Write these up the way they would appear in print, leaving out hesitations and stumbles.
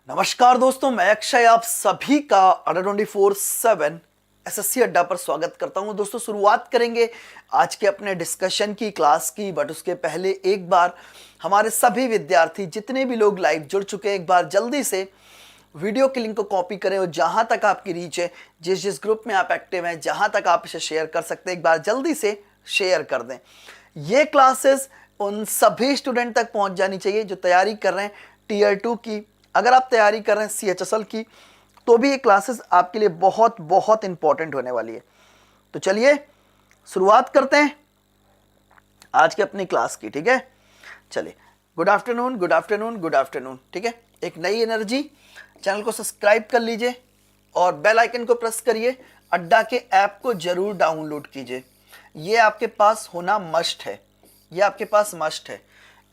नमस्कार दोस्तों, मैं अक्षय आप सभी का अंडर 24/7 एसएससी अड्डा पर स्वागत करता हूं। दोस्तों शुरुआत करेंगे आज के अपने डिस्कशन की क्लास की, बट उसके पहले एक बार हमारे सभी विद्यार्थी जितने भी लोग लाइव जुड़ चुके हैं, एक बार जल्दी से वीडियो के लिंक को कॉपी करें और जहां तक आपकी रीच है, जिस जिस ग्रुप में आप एक्टिव हैं, जहां तक आप इसे शेयर कर सकते हैं, एक बार जल्दी से शेयर कर दें। ये क्लासेस उन सभी स्टूडेंट तक पहुंच जानी चाहिए जो तैयारी कर रहे हैं टीयर 2 की। अगर आप तैयारी कर रहे हैं CHSL की, तो भी ये क्लासेस आपके लिए बहुत बहुत इंपॉर्टेंट होने वाली है। तो चलिए शुरुआत करते हैं आज के अपनी क्लास की। ठीक है, चलिए good afternoon, good afternoon, good afternoon. ठीक है, एक नई एनर्जी। चैनल को सब्सक्राइब कर लीजिए और बेल आइकन को प्रेस करिए। अड्डा के ऐप को जरूर डाउनलोड कीजिए, ये आपके पास होना मस्ट है, ये आपके पास मस्ट है।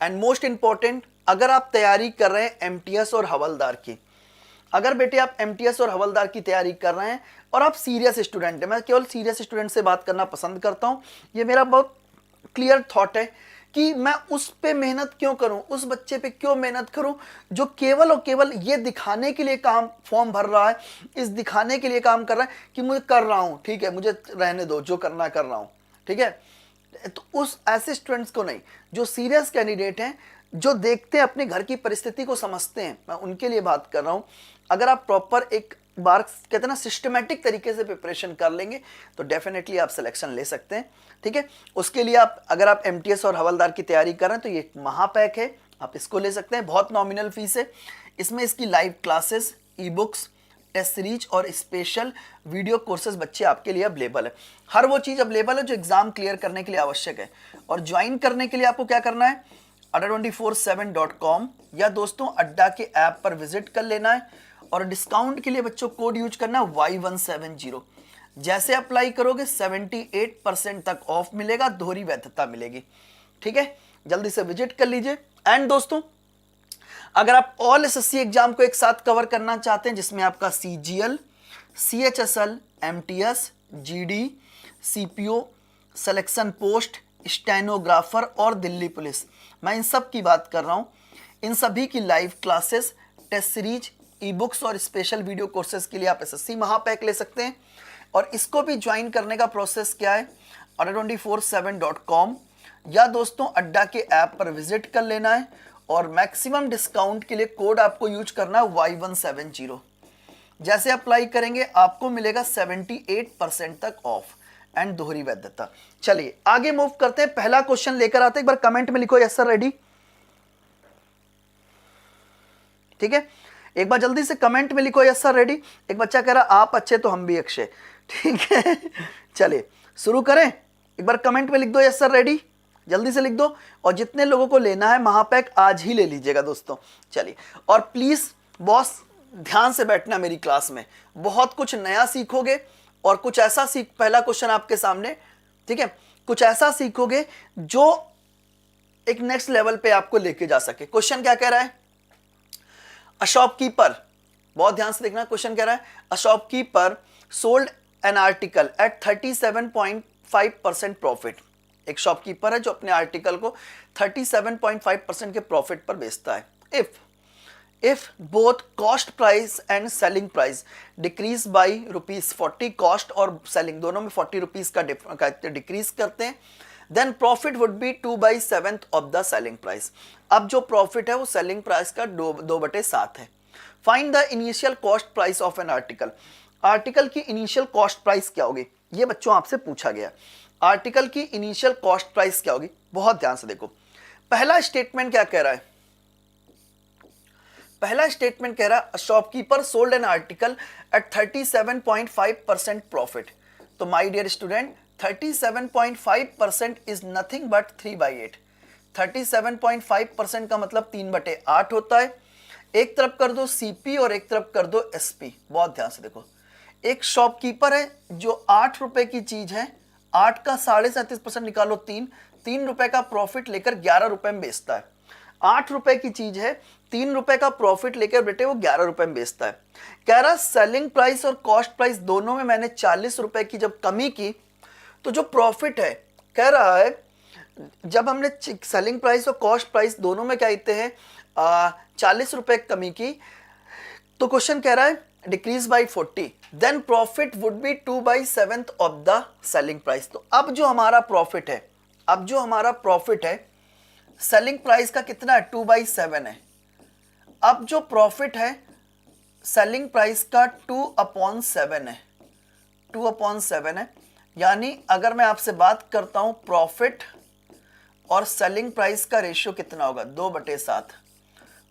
एंड मोस्ट इंपॉर्टेंट, अगर आप तैयारी कर रहे हैं MTS और हवलदार की, अगर बेटे आप MTS और हवलदार की तैयारी कर रहे हैं और आप सीरियस स्टूडेंट हैं, मैं केवल सीरियस स्टूडेंट से बात करना पसंद करता हूं, ये मेरा बहुत क्लियर थॉट है कि मैं उस पे मेहनत क्यों करूं, उस बच्चे पे क्यों मेहनत करूं जो केवल और केवल ये दिखाने के लिए काम फॉर्म भर रहा है, इस दिखाने के लिए काम कर रहा है कि मुझे कर रहा हूं, ठीक है, मुझे रहने दो, जो करना कर रहा हूं। ठीक है, तो उस ऐसे स्टूडेंट्स को नहीं, जो सीरियस कैंडिडेट हैं, जो देखते हैं, अपने घर की परिस्थिति को समझते हैं, मैं उनके लिए बात कर रहा हूं। अगर आप प्रॉपर एक बार कहते हैं ना सिस्टमैटिक तरीके से प्रिपरेशन कर लेंगे तो डेफिनेटली आप सिलेक्शन ले सकते हैं। ठीक है, उसके लिए आप अगर आप MTS और हवलदार की तैयारी कर रहे हैं तो ये महापैक है, आप इसको ले सकते हैं। बहुत नॉमिनल फीस है इसमें, इसकी live classes, e books, test series और स्पेशल वीडियो कोर्सेज बच्चे आपके लिए अवेलेबल है। हर वो चीज़ अवेलेबल है जो एग्जाम क्लियर करने के लिए आवश्यक है। और ज्वाइन करने के लिए आपको क्या करना है, adda247.com या दोस्तों अड्डा के ऐप पर विजिट कर लेना है और डिस्काउंट के लिए बच्चों कोड यूज करना है Y170। जैसे अप्लाई करोगे 78% तक ऑफ मिलेगा, दोहरी वैधता मिलेगी। ठीक है, जल्दी से विजिट कर लीजिए। एंड दोस्तों अगर आप ऑल SSC एग्जाम को एक साथ कवर करना चाहते हैं, जिसमें आपका CGL, CHSL, MTS, GD, CPO, selection post, stenographer और दिल्ली पुलिस, मैं इन सब की बात कर रहा हूं। इन सभी की live classes, test series, e books और स्पेशल वीडियो कोर्सेज के लिए आप SSC महापैक ले सकते हैं। और इसको भी ज्वाइन करने का प्रोसेस क्या है, adda247.com या दोस्तों अड्डा के ऐप पर विजिट कर लेना है और मैक्सिमम डिस्काउंट के लिए कोड आपको यूज करना है Y170। जैसे अप्लाई करेंगे आपको मिलेगा 78% तक ऑफ एंड दोहरी वैधता। चलिए आगे मूव करते हैं, पहला क्वेश्चन लेकर आते हैं। एक बार कमेंट में लिखो यस सर रेडी। ठीक है, एक बार जल्दी से कमेंट में लिखो यस सर रेडी। एक बच्चा कह रहा आप अच्छे तो हम भी अक्षय। ठीक है, चलिए शुरू करें। एक बार कमेंट में लिख दो यस सर रेडी, जल्दी से लिख दो। और जितने लोगों को लेना है महापैक आज ही ले लीजिएगा दोस्तों। चलिए, और प्लीज बॉस ध्यान से बैठना मेरी क्लास में, बहुत कुछ नया सीखोगे और कुछ ऐसा पहला क्वेश्चन आपके सामने, ठीक है, कुछ ऐसा सीखोगे जो एक नेक्स्ट लेवल पे आपको लेके जा सके। क्वेश्चन क्या कह रहा है, अ शॉपकीपर, बहुत ध्यान से देखना, क्वेश्चन कह रहा है a shopkeeper sold an article at 37.5% profit. एक शॉपकीपर है जो अपने आर्टिकल को 37.5% के प्रॉफिट पर बेचता है। If both cost price and selling price decrease by ₹40, cost और सेलिंग दोनों में 40 रुपीज का डिक्रीज करते हैं, then profit would be 2/7 of the selling price. अब जो प्रॉफिट है वो सेलिंग प्राइस का 2/7 है। Find the initial cost price of an article. Article की इनिशियल कॉस्ट प्राइस क्या होगी, ये बच्चों आपसे पूछा गया। आर्टिकल की इनिशियल कॉस्ट प्राइस क्या होगी, बहुत ध्यान से देखो। पहला स्टेटमेंट क्या कह रहा है, पहला स्टेटमेंट कह रहा है shopkeeper sold an article at 37.5% profit. तो my dear student 37.5% is nothing but 3/8। 37.5% का मतलब 3/8 होता है। एक तरफ कर दो CP और एक तरफ कर दो SP। बहुत ध्यान से देखो, एक शॉपकीपर है जो 8 रुपए की चीज है, 8 का 37.5% निकालो 3 रुपए का प्रॉफिट लेकर 11 रुपए में बेचता है। 8 रुपए की चीज है, 3 रुपए का प्रॉफिट लेकर बेटे वो 11 रुपए में बेचता है। कह रहा सेलिंग प्राइस और कॉस्ट प्राइस दोनों में मैंने 40 रुपए की जब कमी की तो जो प्रॉफिट है, कह रहा है जब हमने सेलिंग प्राइस और कॉस्ट प्राइस दोनों में क्या कहते हैं 40 रुपए कमी की, तो क्वेश्चन कह रहा है decrease by 40, then profit would be 2/7 of the selling price. तो अब जो हमारा प्रॉफिट है, अब जो हमारा प्रॉफिट है सेलिंग प्राइस का कितना है, 2/7 है। अब जो प्रॉफिट है सेलिंग प्राइस का 2/7 है, 2/7 है। यानी अगर मैं आपसे बात करता हूं प्रॉफिट और सेलिंग प्राइस का रेशियो कितना होगा, 2/7।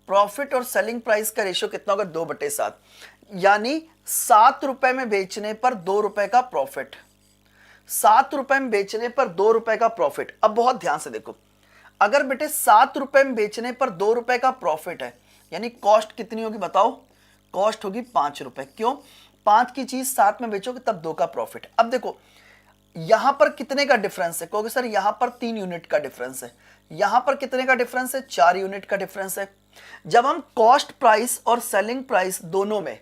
प्रॉफिट और सेलिंग प्राइस का रेशियो कितना होगा, 2/7। यानी 7 रुपए में बेचने पर 2 रुपए का प्रॉफिट, 7 रुपए में बेचने पर 2 रुपए का प्रॉफिट। अब बहुत ध्यान से देखो, अगर बेटे 7 रुपए में बेचने पर 2 रुपए का प्रॉफिट है, यानी कॉस्ट कितनी होगी बताओ, कॉस्ट होगी 5 रुपए। क्यों, 5 की चीज 7 में बेचोगे तब 2 का प्रॉफिट। अब देखो यहां पर कितने का डिफरेंस है, कहोगे सर यहां पर 3 यूनिट का डिफरेंस है, यहां पर कितने का डिफरेंस है, 4 यूनिट का डिफरेंस है। जब हम कॉस्ट प्राइस और सेलिंग प्राइस दोनों में,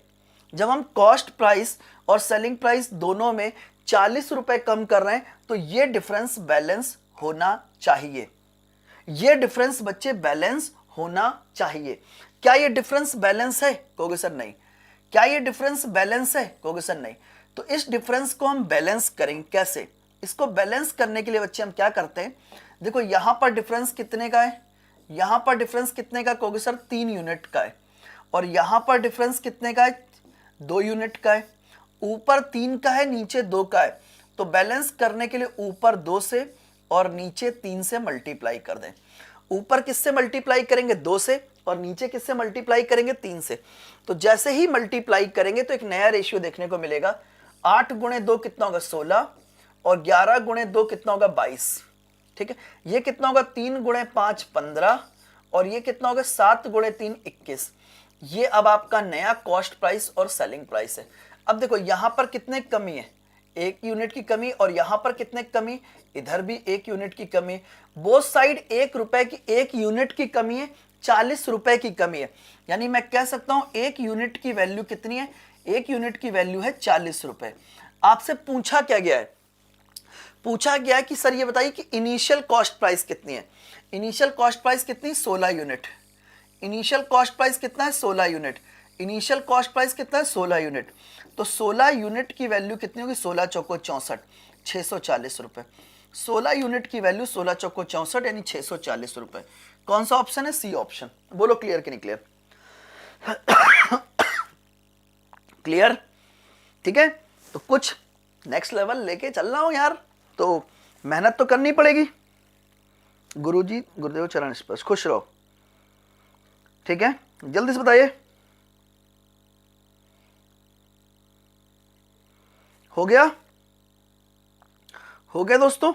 जब हम कॉस्ट प्राइस और सेलिंग प्राइस दोनों में 40 रुपए कम कर रहे हैं तो ये डिफरेंस बैलेंस होना चाहिए, ये डिफरेंस बच्चे बैलेंस होना चाहिए। क्या ये डिफरेंस बैलेंस है, कहोगे सर नहीं। क्या ये डिफरेंस बैलेंस है, कहोगे सर नहीं। तो इस डिफरेंस को हम बैलेंस करेंगे कैसे, इसको बैलेंस करने के लिए बच्चे हम क्या करते हैं, देखो यहां पर डिफरेंस कितने का है, यहां पर डिफरेंस कितने का, कहोगे सर 3 यूनिट का है। और यहां पर डिफरेंस कितने का है, 2 यूनिट का है। ऊपर 3 का है, नीचे 2 का है। तो बैलेंस करने के लिए ऊपर 2 से और नीचे 3 से मल्टीप्लाई कर दें। ऊपर किससे मल्टीप्लाई करेंगे, 2 से, और नीचे किससे मल्टीप्लाई करेंगे, 3 से। तो जैसे ही मल्टीप्लाई करेंगे तो एक नया रेशियो देखने को मिलेगा। 8 गुणे 2 कितना होगा, 16, और 11 गुणे 2 कितना होगा, 22। ठीक है, ये कितना होगा, 3 गुणे 5 15, और ये कितना होगा, 7 गुणे 3 21। ये अब आपका नया कॉस्ट प्राइस और सेलिंग प्राइस है। अब देखो यहां पर कितने कमी है, 1 यूनिट की कमी, और यहां पर कितने कमी, इधर भी 1 यूनिट की कमी है। बोथ साइड 1 रुपए की, 1 यूनिट की कमी है, 40 रुपए की कमी है। यानी मैं कह सकता हूं 1 यूनिट की वैल्यू कितनी है, 1 यूनिट की वैल्यू है 40 रुपए। आपसे पूछा क्या गया है, पूछा गया है कि सर ये बताइए कि इनिशियल कॉस्ट प्राइस कितनी है। इनिशियल कॉस्ट प्राइस कितनी, 16 यूनिट। इनिशियल कॉस्ट प्राइस कितना है, 16 यूनिट। इनिशियल कॉस्ट प्राइस कितना है, 16 यूनिट। तो 16 यूनिट की वैल्यू कितनी होगी, 16 चौको 64, 640 रुपए। 16 यूनिट की वैल्यू 16 चौको 64 यानी 640 रुपए। कौन सा ऑप्शन है, सी ऑप्शन। बोलो क्लियर कि नहीं क्लियर, क्लियर, ठीक है। तो कुछ नेक्स्ट लेवल लेके चल रहा हूं यार, तो मेहनत तो करनी पड़ेगी। गुरुजी गुरुदेव चरण स्पर्श, खुश रहो, ठीक है। जल्दी से बताइए, हो गया, हो गया दोस्तों,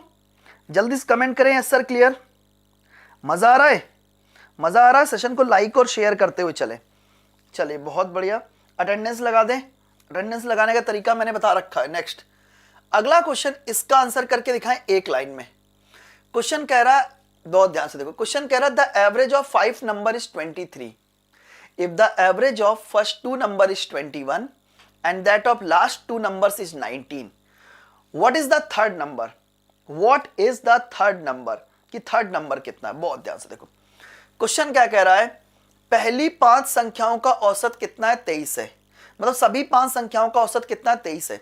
जल्दी से कमेंट करें यस सर क्लियर। मजा आ रहा है, मजा आ रहा है, सेशन को लाइक और शेयर करते हुए चले, चलिए बहुत बढ़िया। अटेंडेंस लगा दें, अटेंडेंस लगाने का तरीका मैंने बता रखा है। नेक्स्ट अगला क्वेश्चन, इसका आंसर करके दिखाएं एक लाइन में। क्वेश्चन कह रहा है, बहुत ध्यान से देखो, क्वेश्चन कह रहा है the average of 5 number is 23 if the average of first 2 number is 21 and that of last 2 numbers is 19. What is the third number? What is the third number? कि थर्ड नंबर कितना है, बहुत ध्यान से देखो। क्वेश्चन क्या कह रहा है, पहली 5 संख्याओं का औसत कितना है, 23 है। मतलब सभी 5 संख्याओं का औसत कितना है, 23 है।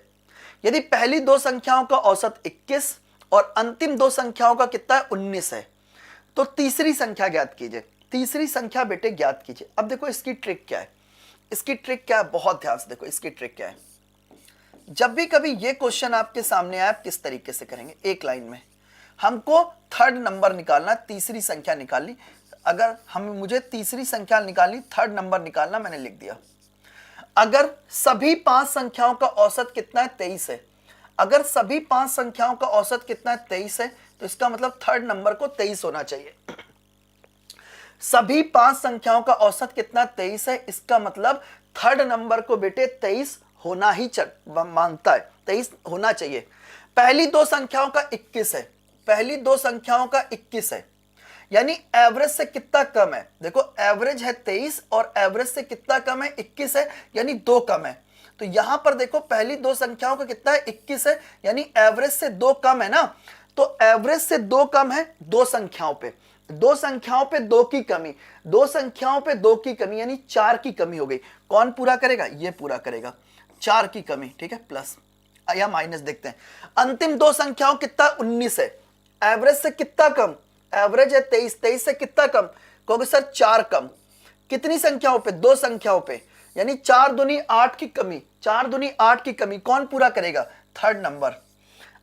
यदि पहली 2 संख्याओं का औसत 21 और अंतिम 2 संख्याओं का कितना है, 19 है, तो तीसरी संख्या ज्ञात कीजिए। तीसरी संख्या बेटे ज्ञात कीजिए। अब देखो इसकी ट्रिक क्या है, इसकी ट्रिक क्या है, बहुत ध्यान से देखो इसकी ट्रिक क्या है। जब भी कभी ये क्वेश्चन आपके सामने आए, आप किस तरीके से करेंगे, एक लाइन में हमको थर्ड नंबर निकालना, तीसरी संख्या निकालनी। अगर हम मुझे तीसरी संख्या निकालनी, थर्ड नंबर निकालना, मैंने लिख दिया। अगर सभी 5 संख्याओं का औसत कितना है, 23 है। अगर सभी 5 संख्याओं का औसत कितना है, 23 है, तो इसका मतलब थर्ड नंबर को 23 होना चाहिए। सभी 5 संख्याओं का औसत कितना, 23 है, इसका मतलब थर्ड नंबर को बेटे 23 होना ही मांगता है, 23 होना चाहिए। पहली 2 संख्याओं का 21 है, पहली 2 संख्याओं का 21 है, यानी एवरेज से कितना कम है, देखो एवरेज है 23 और एवरेज से कितना कम है, 21 है, यानी 2 कम है। तो यहां पर देखो पहली 2 संख्याओं का कितना है, 21 है, यानी एवरेज से 2 कम है ना। तो एवरेज से 2 कम है दो संख्याओं पे, दो संख्याओं पे 2 की कमी, दो संख्याओं पे 2 की कमी यानी 4 की कमी हो गई। कौन पूरा करेगा? ये पूरा करेगा, 4 की कमी। ठीक है, प्लस या माइनस देखते हैं। अंतिम दो संख्याओं कितना? 19 है। एवरेज से कितना कम? एवरेज है 23, 23 से कितना कम? कहोगे सर 4 कम। कितनी संख्याओं पे? दो संख्याओं पे, यानी 4 दूनी 8 की कमी, 4 दूनी 8 की कमी कौन पूरा करेगा? Third number.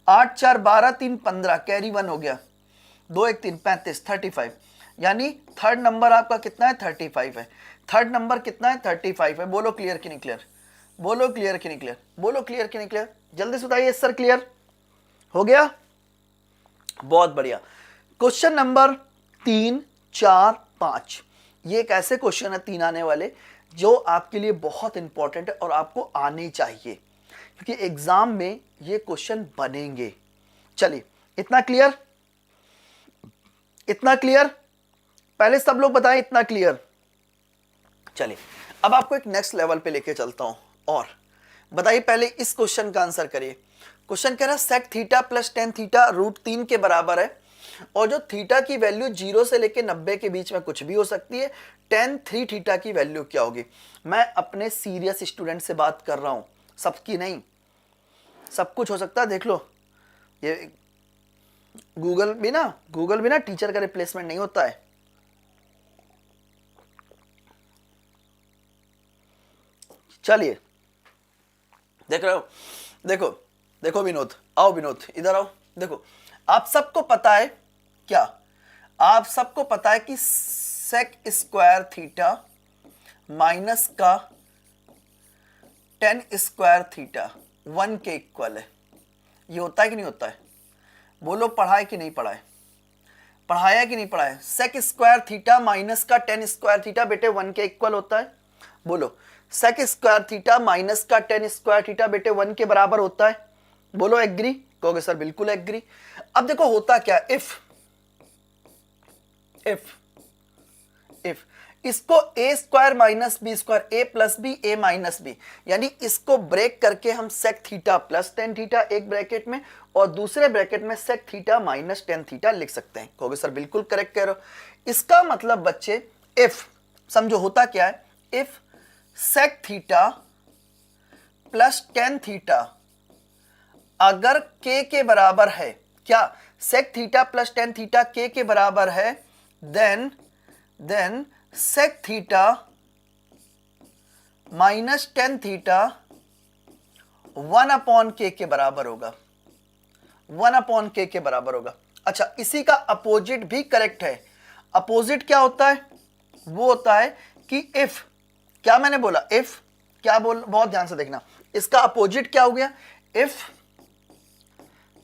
8 4 12 3 15, कैरी 1 हो गया, 2 1 3 35, 35, यानी थर्ड नंबर आपका कितना है? 35 है। थर्ड नंबर कितना है? 35 है। बोलो क्लियर कि नहीं क्लियर? बोलो क्लियर कि नहीं क्लियर? बोलो क्लियर कि नहीं क्लियर? जल्दी से बताइए सर क्लियर हो गया? बहुत बढ़िया। क्वेश्चन नंबर 3 4 5, ये एक ऐसे क्वेश्चन है 3 आने वाले जो आपके लिए बहुत इंपॉर्टेंट है और आपको आने चाहिए, क्योंकि एग्जाम में ये क्वेश्चन बनेंगे। चलिए, इतना क्लियर? इतना क्लियर? पहले सब लोग बताएं इतना क्लियर। चलिए, अब आपको एक नेक्स्ट लेवल पे लेके चलता हूं और बताइए, पहले इस क्वेश्चन का आंसर करिए। क्वेश्चन कह रहा है sec theta plus tan theta root 3 के बराबर है, और जो थीटा की वैल्यू 0 से लेके 90 के बीच में कुछ भी हो सकती है। टेन 3 थीटा की वैल्यू क्या होगी? मैं अपने सीरियस स्टूडेंट से बात कर रहा हूं, सबकी नहीं। सब कुछ हो सकता है, देख लो। ये गूगल भी ना टीचर का रिप्लेसमेंट नहीं होता है। चलिए, देख रहे हो? देखो देखो विनोद, आओ विनोद इधर आओ। देखो, आप सबको पता है क्या? आप सबको पता है कि सेक स्क्वायर थीटा माइनस का टेन स्क्वायर थीटा 1 के इक्वल है। ये होता है कि नहीं होता है? बोलो, पढ़ा है कि नहीं पढ़ा है? पढ़ाया कि नहीं पढ़ा है? सेक स्क्वायर थीटा माइनस का टेन स्क्वायर थीटा बेटे 1 के इक्वल होता है। बोलो, सेक स्क्वायर थीटा माइनस का टेन स्क्वायर थीटा बेटे 1 के बराबर होता है। बोलो एग्री? कहोगे सर बिल्कुल एग्री। अब देखो होता क्या, इफ इसको A square minus B square, A plus B A minus B, यानी इसको ब्रेक करके हम sec theta plus tan theta एक ब्रैकेट में और दूसरे ब्रैकेट में sec theta minus tan theta लिख सकते हैं। कहोगे सर बिल्कुल करेक्ट कह रहे हो। इसका मतलब बच्चे, इफ समझो होता क्या है, if sec theta plus tan theta अगर k के बराबर है, क्या sec theta plus tan theta k के बराबर है, then sec theta minus tan theta 1/k के बराबर होगा, 1/k के बराबर होगा। अच्छा, इसी का अपोजिट भी करेक्ट है। अपोजिट क्या होता है? वो होता है कि इफ, क्या मैंने बोला? इफ क्या बोल, बहुत ध्यान से देखना। इसका अपोजिट क्या हो गया? इफ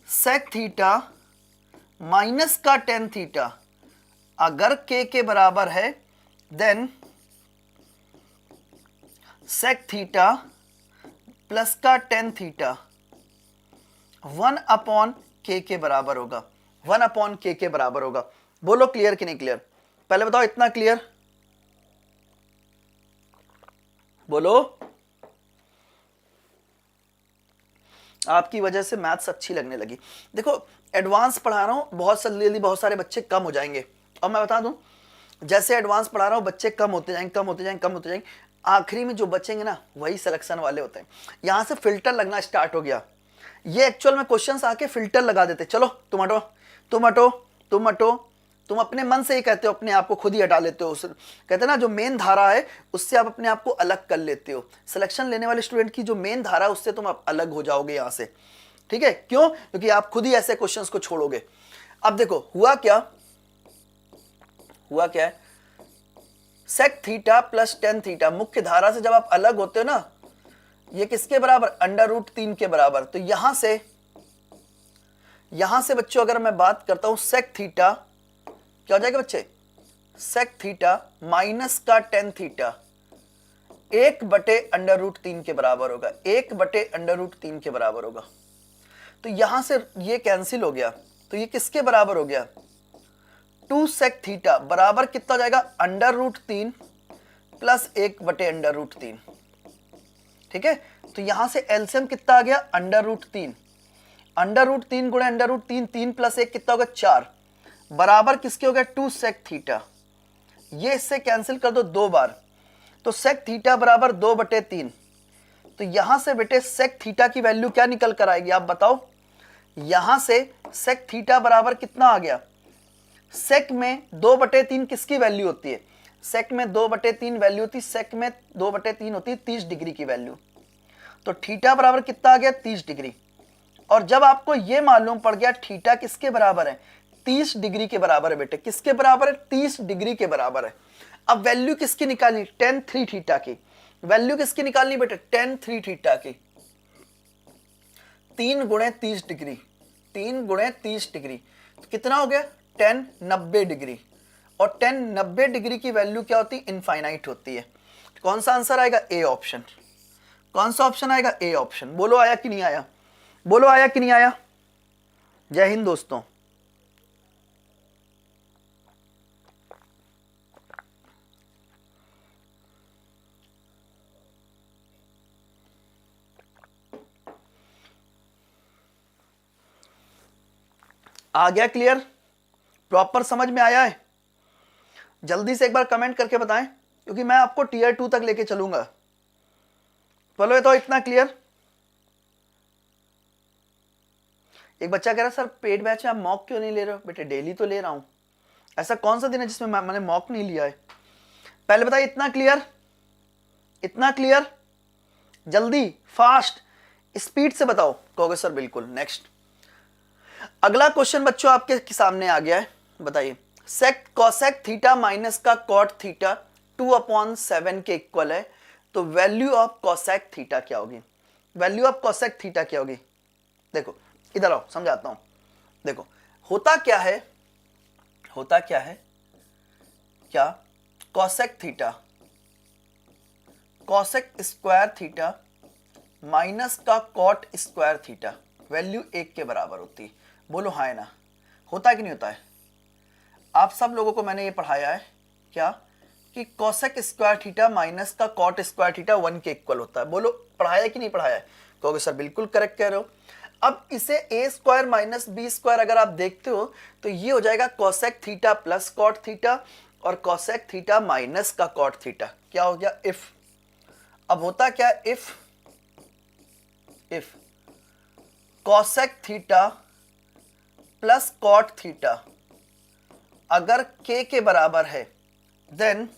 सेक थीटा माइनस का टेन थीटा अगर k के बराबर है, देन सेक थीटा प्लस का टेन थीटा 1/k के बराबर होगा, 1/k के बराबर होगा। बोलो क्लियर कि नहीं क्लियर? पहले बताओ इतना क्लियर? बोलो। आपकी वजह से मैथ्स अच्छी लगने लगी। देखो, एडवांस पढ़ा रहा हूं, बहुत जल्दी बहुत सारे बच्चे कम हो जाएंगे। और मैं बता दूं, जैसे एडवांस पढ़ा रहा हूं बच्चे कम होते जाएंगे, आखिरी में जो बचेंगे ना वही सिलेक्शन वाले होते हैं। यहां से फिल्टर लगना स्टार्ट हो गया। ये एक्चुअल में क्वेश्चंस आके फिल्टर लगा देते, चलो तुम हटो, तुम अपने मन से ही कहते हो, अपने आप को खुद ही हटा लेते हो। कहते हैं ना, जो मेन धारा है उससे आप अपने आप को अलग कर लेते हो। सिलेक्शन लेने वाले स्टूडेंट की जो मेन धारा है उससे तुम आप अलग हो जाओगे यहां से। ठीक है, क्यों? क्योंकि आप खुद ही ऐसे क्वेश्चंस को छोड़ोगे। अब देखो हुआ क्या है, sec theta plus tan theta मुख्य धारा से जब आप अलग होते हो ना, ये किसके बराबर? √3 के बराबर। तो यहां से बच्चों अगर मैं बात करता हूं, सेक थीटा क्या हो जाएगा बच्चे? सेक थीटा माइनस का टेन थीटा 1/√3 के बराबर होगा, 1/√3 के बराबर होगा। तो यहां से ये कैंसिल हो गया, तो ये किसके बराबर हो गया? 2 सेक थीटा बराबर कितना हो जाएगा? √3 प्लस 1/√3। ठीक है, तो यहां से एलसीएम कितना आ गया? √3। अंडर रूट 3 गुणे अंडर रूट 3, 3 प्लस 1 कितना होगा 4, बराबर किसके हो गया 2 सेक थीटा। ये इससे कैंसिल कर दो 2 बार, तो सेक थीटा बराबर 2/3। तो यहां से बेटे सेक थीटा की वैल्यू क्या निकल कर आएगी आप बताओ। यहां से सेक थीटा बराबर कितना आ गया, सेक में 2/3 किसकी वैल्यू होती है, सेक में 2/3 वैल्यू होती है, सेक में 2/3 होती है 30 डिग्री की वैल्यू। तो थीटा बराबर कितना आ गया 30 डिग्री। और जब आपको यह मालूम पड़ गया थीटा किसके बराबर है, 30 डिग्री के बराबर है बेटे, किसके बराबर है 30 डिग्री के बराबर है। अब वैल्यू किसकी निकालनी, tan 3 थीटा की वैल्यू किसकी निकालनी बेटे, tan 3 थीटा की। 3 गुणे 30 डिग्री, 3 गुणे 30 डिग्री तो कितना हो गया tan 90 डिग्री। और tan 90 डिग्री की वैल्यू क्या होती है, इनफाइनाइट होती है। कौन सा आंसर आएगा, ए ऑप्शन। कौन सा ऑप्शन आएगा, ए ऑप्शन। बोलो आया कि नहीं आया, बोलो आया कि नहीं आया। जय हिंद दोस्तों। आ गया क्लियर, प्रॉपर समझ में आया है। जल्दी से एक बार कमेंट करके बताएं, क्योंकि मैं आपको टीयर 2 तक लेके चलूंगा। बोलो तो इतना क्लियर। एक बच्चा कह रहा है सर पेड बैच है आप मॉक क्यों नहीं ले रहे हो, बेटे डेली तो ले रहा हूं, ऐसा कौन सा दिन है जिसमें मैंने मॉक नहीं लिया है। पहले बताइए इतना क्लियर, इतना क्लियर, जल्दी फास्ट स्पीड से बताओ। कहोगे सर बिल्कुल। नेक्स्ट अगला क्वेश्चन बच्चों आपके सामने आ गया है, बताइए सेक कॉसेक थीटा माइनस का कॉट थीटा 2/7 के इक्वल है, तो वैल्यू ऑफ कॉसेक थीटा क्या होगी, वैल्यू ऑफ कॉसेक थीटा क्या होगी। देखो इधर आओ समझाता हूं। देखो होता क्या है, होता क्या है, क्या cosec theta, cosec square theta minus का कॉट स्क्वायर थीटा वैल्यू 1 के बराबर होती है। बोलो हाँ ना, होता है कि नहीं होता है। आप सब लोगों को मैंने ये पढ़ाया है क्या, कि कॉसेक स्क्वायर थीटा माइनस का कॉट स्क्वायर थीटा 1 के इक्वल होता है। बोलो पढ़ाया है कि नहीं पढ़ाया है। कहोगे सर बिल्कुल करेक्ट कह रहे हो। अब इसे A square minus B square अगर आप देखते हो तो ये हो जाएगा cosec theta plus cot theta और कॉसेक थीटा माइनस का कॉट थीटा। क्या हो गया इफ। अब होता क्या, if cosec theta plus cot theta अगर k के बराबर है, देन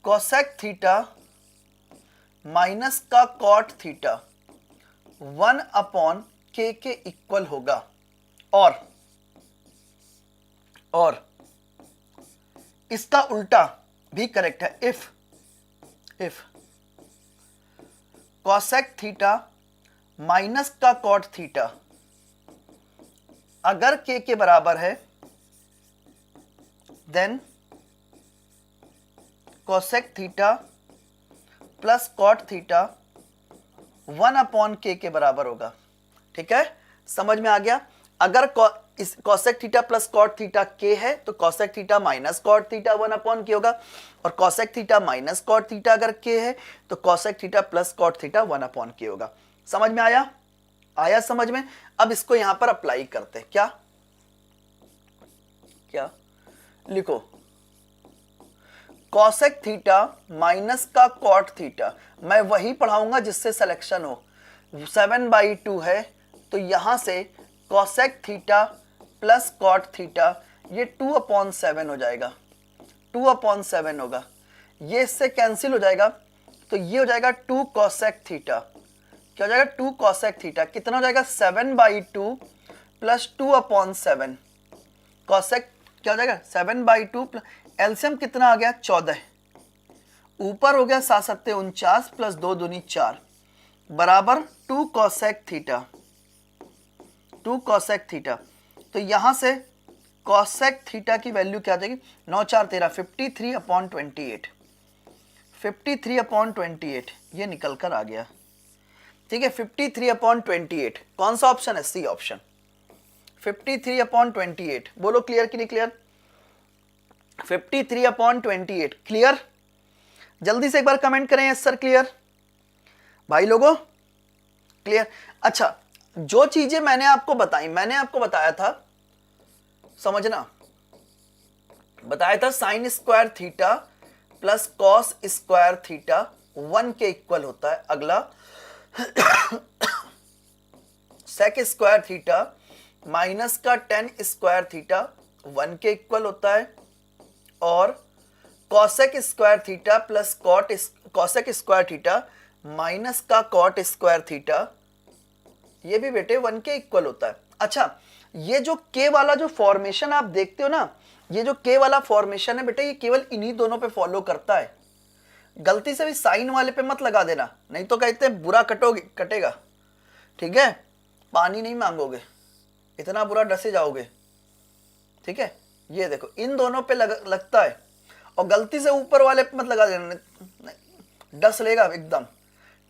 कॉसेक थीटा माइनस का कॉट थीटा 1/k के इक्वल होगा। और इसका उल्टा भी करेक्ट है, इफ कॉसेक थीटा माइनस का कॉट थीटा अगर k के बराबर है, then cosec theta plus cot theta 1/k के बराबर होगा। ठीक है, समझ में आ गया। अगर cosec theta plus cot theta k है तो cosec theta minus cot theta 1/k होगा, और cosec theta minus cot theta अगर k है तो cosec theta plus cot theta 1/k होगा। समझ में आया, आया समझ में। अब इसको यहां पर अप्लाई करते हैं। क्या क्या लिखो, कॉसेक थीटा माइनस का कॉट थीटा, मैं वही पढ़ाऊंगा जिससे सिलेक्शन हो। 7/2 है तो यहां से cosec theta plus cot theta ये 2/7 हो जाएगा, 2/7 होगा। ये इससे कैंसिल हो जाएगा तो ये हो जाएगा 2 कॉसेक थीटा। क्या हो जाएगा 2 कॉसेक थीटा, कितना हो जाएगा 7/2 प्लस 2/7। कॉसेक क्या हो जाएगा 7/2 प्लस एलसीएम कितना आ गया 14, ऊपर हो गया 7 7 49 प्लस 2 दूनी 4 बराबर 2 कॉसेक थीटा, 2 कॉसेक थीटा। तो यहां से कॉसेक थीटा की वैल्यू क्या आ जाएगी, 9 4 13 53/28, 53/28 ये निकल कर आ गया। ठीक है, 53/28 कौन सा ऑप्शन है, सी ऑप्शन 53/28। बोलो क्लियर कि नहीं क्लियर, 53/28 क्लियर। जल्दी से एक बार कमेंट करें यस सर क्लियर। भाई लोगों क्लियर? अच्छा, जो चीजें मैंने आपको बताई, मैंने आपको बताया था, समझना, बताया था sine square theta plus cos square theta 1 के इक्वल होता है। अगला सेक स्क्वायर थीटा माइनस का टेन स्क्वायर थीटा 1 के इक्वल होता है, और cosec square theta plus cosec square theta minus का कॉट स्क्वायर थीटा, ये भी बेटे 1 के इक्वल होता है। अच्छा, ये जो के वाला जो फॉर्मेशन आप देखते हो ना, ये जो के वाला फॉर्मेशन है बेटे, ये केवल इन्हीं दोनों पे फॉलो करता है। गलती से भी साइन वाले पे मत लगा देना, नहीं तो कहते हैं बुरा कटेगा, ठीक है, पानी नहीं मांगोगे, इतना बुरा डसे जाओगे, ठीक है। ये देखो इन दोनों पे लगता है, और गलती से ऊपर वाले पे मत लगा देना, डस लेगा एकदम,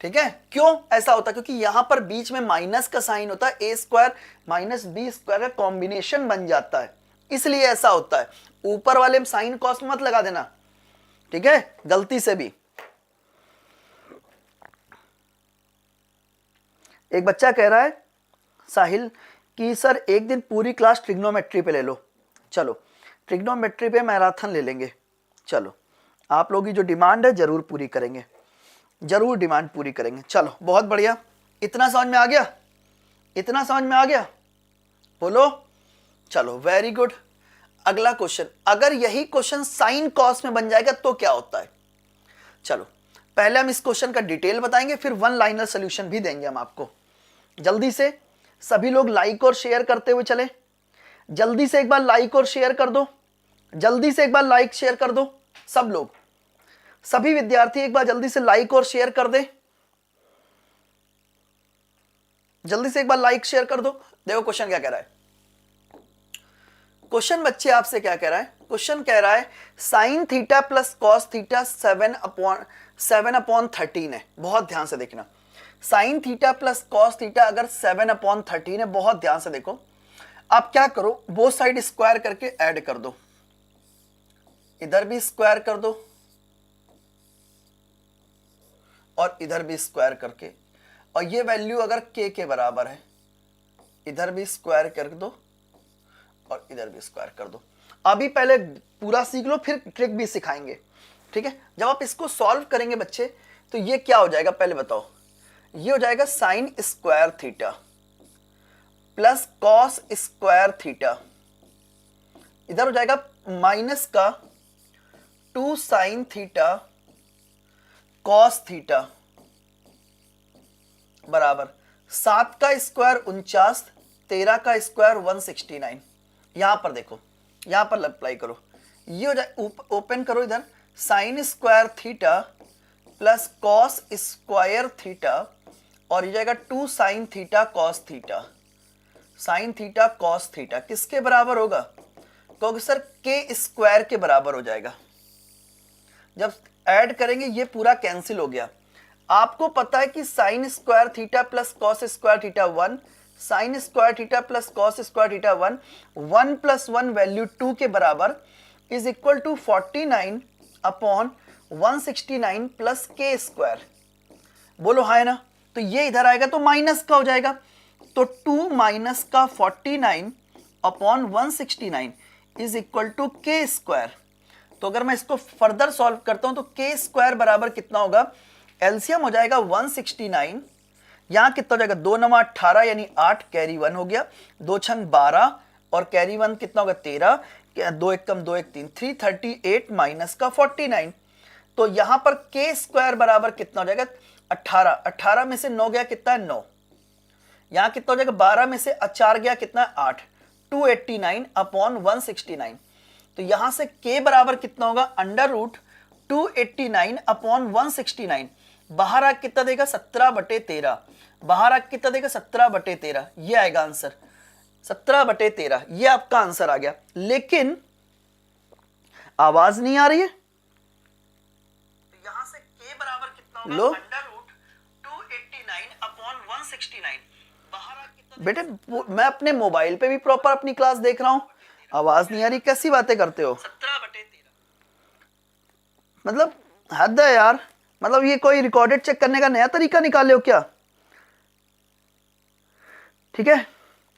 ठीक है। क्यों ऐसा होता है? क्योंकि यहां पर बीच में माइनस का साइन होता है, ए स्क्वायर माइनस बी स्क्वायर का कॉम्बिनेशन बन जाता है, इसलिए ऐसा होता है। ऊपर वाले में साइन कॉस मत लगा देना, ठीक है, गलती से भी। एक बच्चा कह रहा है साहिल कि सर एक दिन पूरी क्लास ट्रिग्नोमेट्री पे ले लो। चलो ट्रिग्नोमेट्री पे मैराथन ले लेंगे, चलो आप लोगों की जो डिमांड है जरूर पूरी करेंगे, जरूर डिमांड पूरी करेंगे। चलो बहुत बढ़िया, इतना समझ में आ गया, इतना समझ में आ गया, बोलो। चलो वेरी गुड। अगला क्वेश्चन, अगर यही क्वेश्चन साइन कॉस में बन जाएगा तो क्या होता है? चलो पहले हम इस क्वेश्चन का डिटेल बताएंगे, फिर वन लाइनर सोल्यूशन भी देंगे हम आपको। जल्दी से सभी लोग लाइक और शेयर करते हुए चले, जल्दी से एक बार लाइक और शेयर कर दो, जल्दी से एक बार लाइक शेयर कर दो, सब लोग, सभी विद्यार्थी एक बार जल्दी से लाइक और शेयर कर दे, जल्दी से एक बार लाइक शेयर कर दो। देखो क्वेश्चन क्या कह रहा है, क्वेश्चन बच्चे आपसे क्या कह रहा है? क्वेश्चन कह रहा है sign theta plus cos theta 7/13 है। बहुत ध्यान से देखना, sign theta plus cos theta अगर 7/13 है, बहुत ध्यान से देखो। आप क्या करो, बोथ साइड स्क्वायर करके ऐड कर दो, इधर भी स्क्वायर कर दो और इधर भी स्क्वायर करके, और ये वैल्यू अगर के बराबर है, इधर भी स्क्वायर कर दो और इधर भी स्क्वायर कर दो। अभी पहले पूरा सीख लो, फिर ट्रिक भी सिखाएंगे, ठीक है। जब आप इसको सॉल्व करेंगे बच्चे, तो ये क्या हो जाएगा पहले बताओ? ये हो जाएगा sine square theta plus cos square theta, इधर हो जाएगा माइनस का 2 साइन थीटा कॉस थीटा बराबर 7 का स्क्वायर 49, 13 का स्क्वायर 169। यहां पर देखो, यहां पर अप्लाई करो, ये हो जाए, ओपन करो इधर, sine square theta plus cos square theta, और ये जाएगा 2 sine theta cos theta, sine theta cos theta किसके बराबर होगा? क्योंकि सर के स्क्वायर के बराबर हो जाएगा। जब ऐड करेंगे ये पूरा कैंसिल हो गया। आपको पता है कि sine square theta plus cos square theta 1, sine square theta plus cos square theta 1, 1 + 1 value 2 के बराबर इज इक्वल टू 49/169 प्लस के स्क्वायर। बोलो हाँ है ना? तो ये इधर आएगा तो माइनस का हो जाएगा, तो 2 माइनस का 49/169 इज इक्वल टू के स्क्वायर। तो अगर मैं इसको फर्दर सॉल्व करता हूं तो के स्क्वायर बराबर कितना होगा? एलसीएम हो जाएगा 169, यहां कितना हो जाएगा? 2 × 9 = 18 यानी 8, कैरी 1 हो गया, 2 × 6 = 12 और कैरी 1 कितना होगा? 13, 2 × 1 = 2, 1 = 3, 338 माइनस का 49। तो यहां पर के स्क्वायर बराबर कितना हो जाएगा? 18, 18 में से 9 गया कितना है? 9। यहां कितना हो जाएगा? 12 में से 4 गया कितना है? 8, 289/169। तो यहां से के बराबर कितना होगा? √289/169। बाहर आ कितना देगा? 17/13। बाहर आ कितना देगा? 17/13। ये आएगा आंसर, 17/13। ये आपका आंसर आ गया। लेकिन आवाज नहीं आ रही है, तो यहां से के बराबर कितना होगा? √289/169। बाहर आ कितना? बेटे मैं अपने मोबाइल पे भी प्रॉपर अपनी क्लास देख रहा हूं, आवाज नहीं आ रही, कैसी बातें करते हो? 17/13 मतलब हद है यार। मतलब ये कोई रिकॉर्डेड चेक करने का नया तरीका निकाले हो क्या? ठीक है,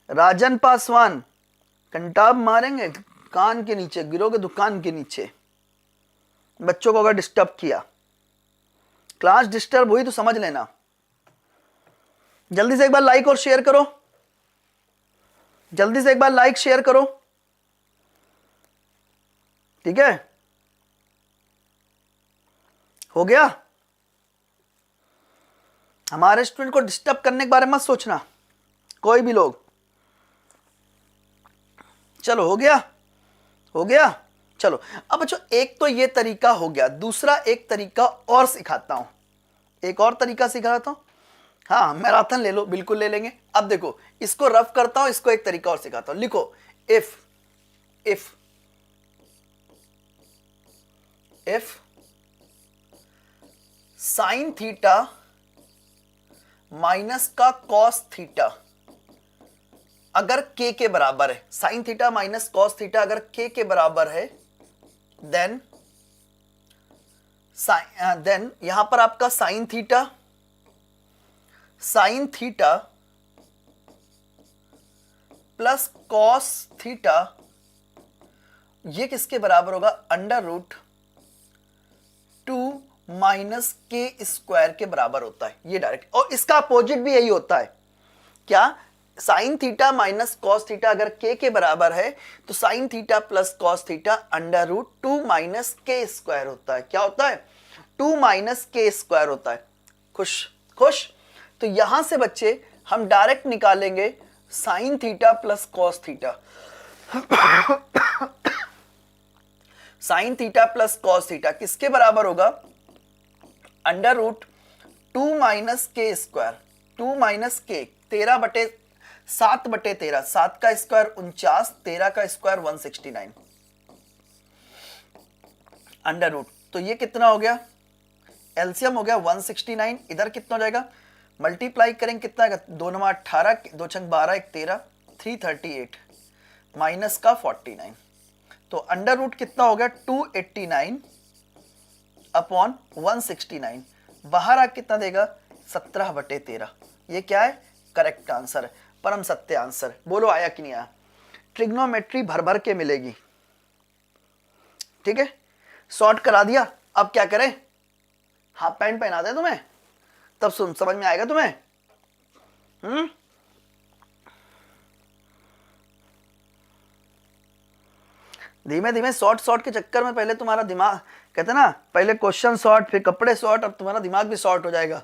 राजन पासवान, कंटाब मारेंगे कान के नीचे, गिरोगे दुकान के नीचे। बच्चों को अगर डिस्टर्ब किया, क्लास डिस्टर्ब हुई तो समझ लेना। जल्दी से एक बार लाइक और शेयर करो, जल्दी से एक बार लाइक शेयर करो, ठीक है, हो गया। हमारे स्टूडेंट को डिस्टर्ब करने के बारे में मत सोचना कोई भी लोग। चलो हो गया, हो गया। चलो अब बच्चों एक तो ये तरीका हो गया, दूसरा एक तरीका और सिखाता हूं, एक और तरीका सिखाता हूं। हाँ मैराथन ले लो, बिल्कुल ले लेंगे। अब देखो इसको रफ करता हूं, इसको एक तरीका और सिखाता हूं। लिखो इफ साइन थीटा माइनस का कॉस थीटा अगर k के बराबर है, sign theta minus cos theta अगर k के बराबर है, देन यहां पर आपका sign theta plus cos theta ये किसके बराबर होगा, under root 2 minus K square के बराबर होता है, ये डायरेक्ट। और इसका अपोजिट भी यही होता है, क्या, sin theta minus cos theta अगर k के बराबर है तो sin theta plus cos theta under root 2 minus K square होता है। क्या होता है, 2 माइनस के स्क्वायर होता है। खुश खुश। तो यहां से बच्चे हम डायरेक्ट निकालेंगे sign theta plus cos theta. Sign theta plus cos theta किसके बराबर होगा, under root 2 minus K square, 2 minus के 7/13, 7 का स्क्वायर 49, 13 का स्क्वायर 169 अंडर रूट। तो ये कितना हो गया, एलसीएम हो गया 169। इधर कितना हो जाएगा, मल्टीप्लाई करेंगे कितना आएगा, 2 9 18, 2 6 12, 1 13, 338 माइनस का 49। तो अंडर रूट कितना हो गया, 289 अपॉन 169, बाहर आ कितना देगा, 17/13। ये क्या है, करेक्ट आंसर है, परम सत्य आंसर। बोलो आया कि नहीं आया। ट्रिग्नोमेट्री भर भर के मिलेगी, ठीक है, सॉर्ट करा दिया। अब क्या करें, हाफ पैंट पहना दे तुम्हें, तब समझ में आएगा तुम्हें। धीमे धीमे शॉर्ट के चक्कर में पहले तुम्हारा दिमाग, कहते ना पहले क्वेश्चन शॉर्ट फिर कपड़े शॉर्ट, अब तुम्हारा दिमाग भी शॉर्ट हो जाएगा।